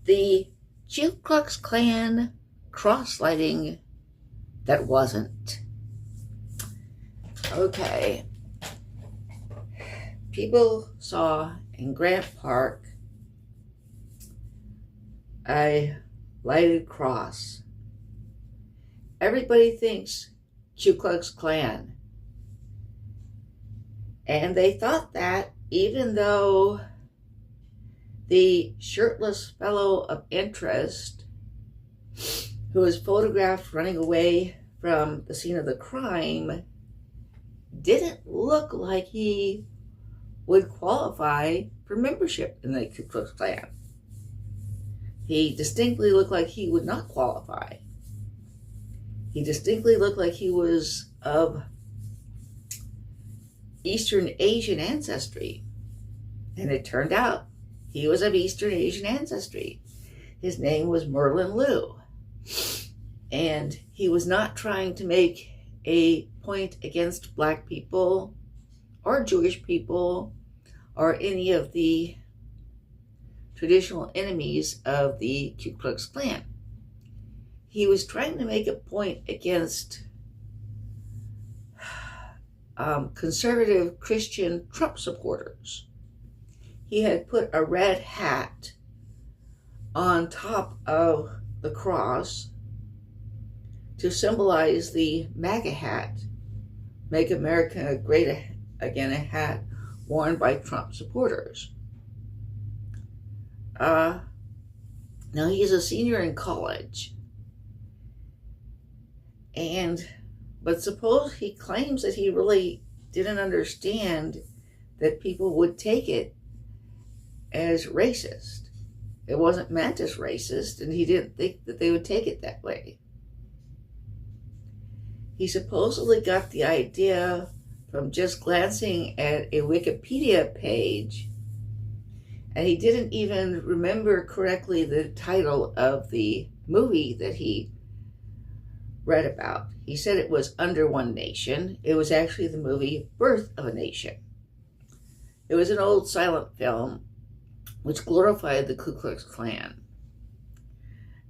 The Ku Klux Klan cross-lighting that wasn't. Okay. People saw in Grant Park a lighted cross. Everybody thinks Ku Klux Klan. And they thought that even though the shirtless fellow of interest who was photographed running away from the scene of the crime didn't look like he would qualify for membership in the Ku Klux Klan. He distinctly looked like he would not qualify. He distinctly looked like he was of Eastern Asian ancestry. And it turned out he was of Eastern Asian ancestry. His name was Merlin Liu. And he was not trying to make a point against Black people or Jewish people or any of the traditional enemies of the Ku Klux Klan. He was trying to make a point against conservative Christian Trump supporters. He had put a red hat on top of the cross to symbolize the MAGA hat, Make America Great Again, a hat worn by Trump supporters. Now he's a senior in college, but suppose he claims that he really didn't understand that people would take it as racist. It wasn't meant as racist, and he didn't think that they would take it that way. He supposedly got the idea from just glancing at a Wikipedia page, and he didn't even remember correctly the title of the movie that he read about. He said it was Under One Nation. It was actually the movie Birth of a Nation. It was an old silent film which glorified the Ku Klux Klan.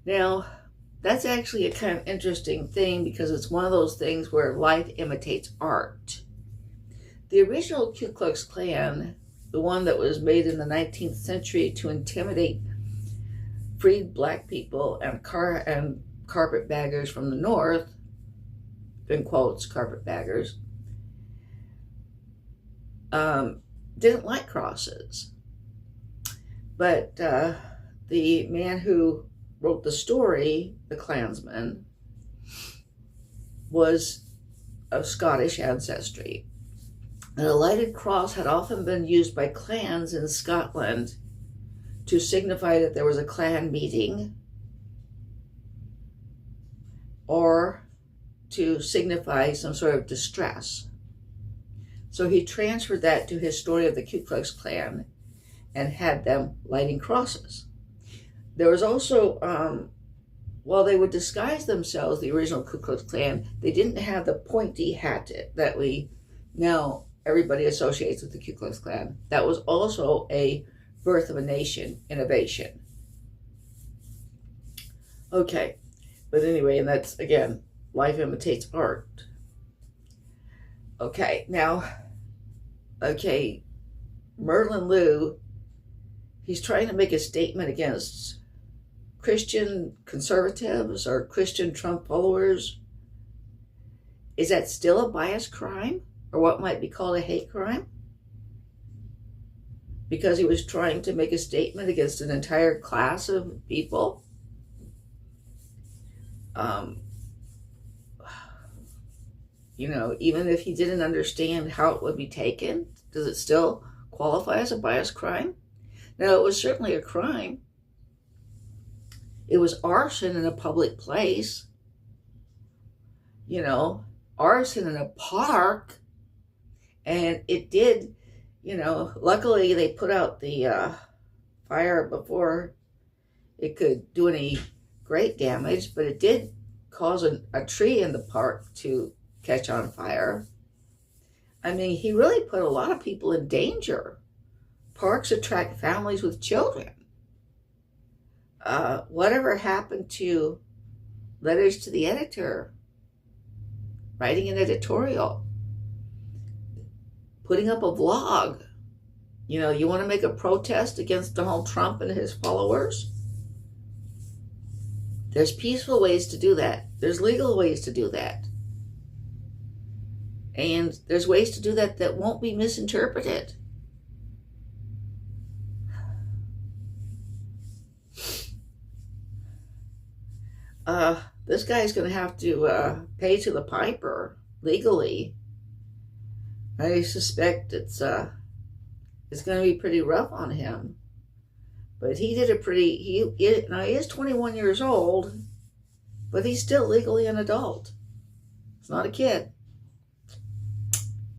Now, that's actually a kind of interesting thing because it's one of those things where life imitates art. The original Ku Klux Klan, the one that was made in the 19th century to intimidate freed Black people and carpetbaggers from the North, in quotes, carpetbaggers, didn't like crosses. But the man who wrote the story, the Klansman, was of Scottish ancestry. And a lighted cross had often been used by clans in Scotland to signify that there was a clan meeting or to signify some sort of distress. So he transferred that to his story of the Ku Klux Klan and had them lighting crosses. There was also, while they would disguise themselves, the original Ku Klux Klan, they didn't have the pointy hat that we now everybody associates with the Ku Klux Klan. That was also a Birth of a Nation innovation. Okay, but anyway, and that's, again, life imitates art. Okay, now, Merlin Liu, he's trying to make a statement against Christian conservatives or Christian Trump followers. Is that still a bias crime, or what might be called a hate crime? Because he was trying to make a statement against an entire class of people? Even if he didn't understand how it would be taken, does it still qualify as a bias crime? Now, it was certainly a crime. It was arson in a public place. Arson in a park. And it did, luckily they put out the fire before it could do any great damage, but it did cause a tree in the park to catch on fire. I mean, he really put a lot of people in danger. Parks attract families with children. Whatever happened to letters to the editor, writing an editorial, putting up a vlog? You want to make a protest against Donald Trump and his followers? There's peaceful ways to do that. There's legal ways to do that. And there's ways to do that that won't be misinterpreted. This guy's going to have to pay to the piper legally. I suspect it's going to be pretty rough on him. But he did a pretty, he is 21 years old, but he's still legally an adult. He's not a kid.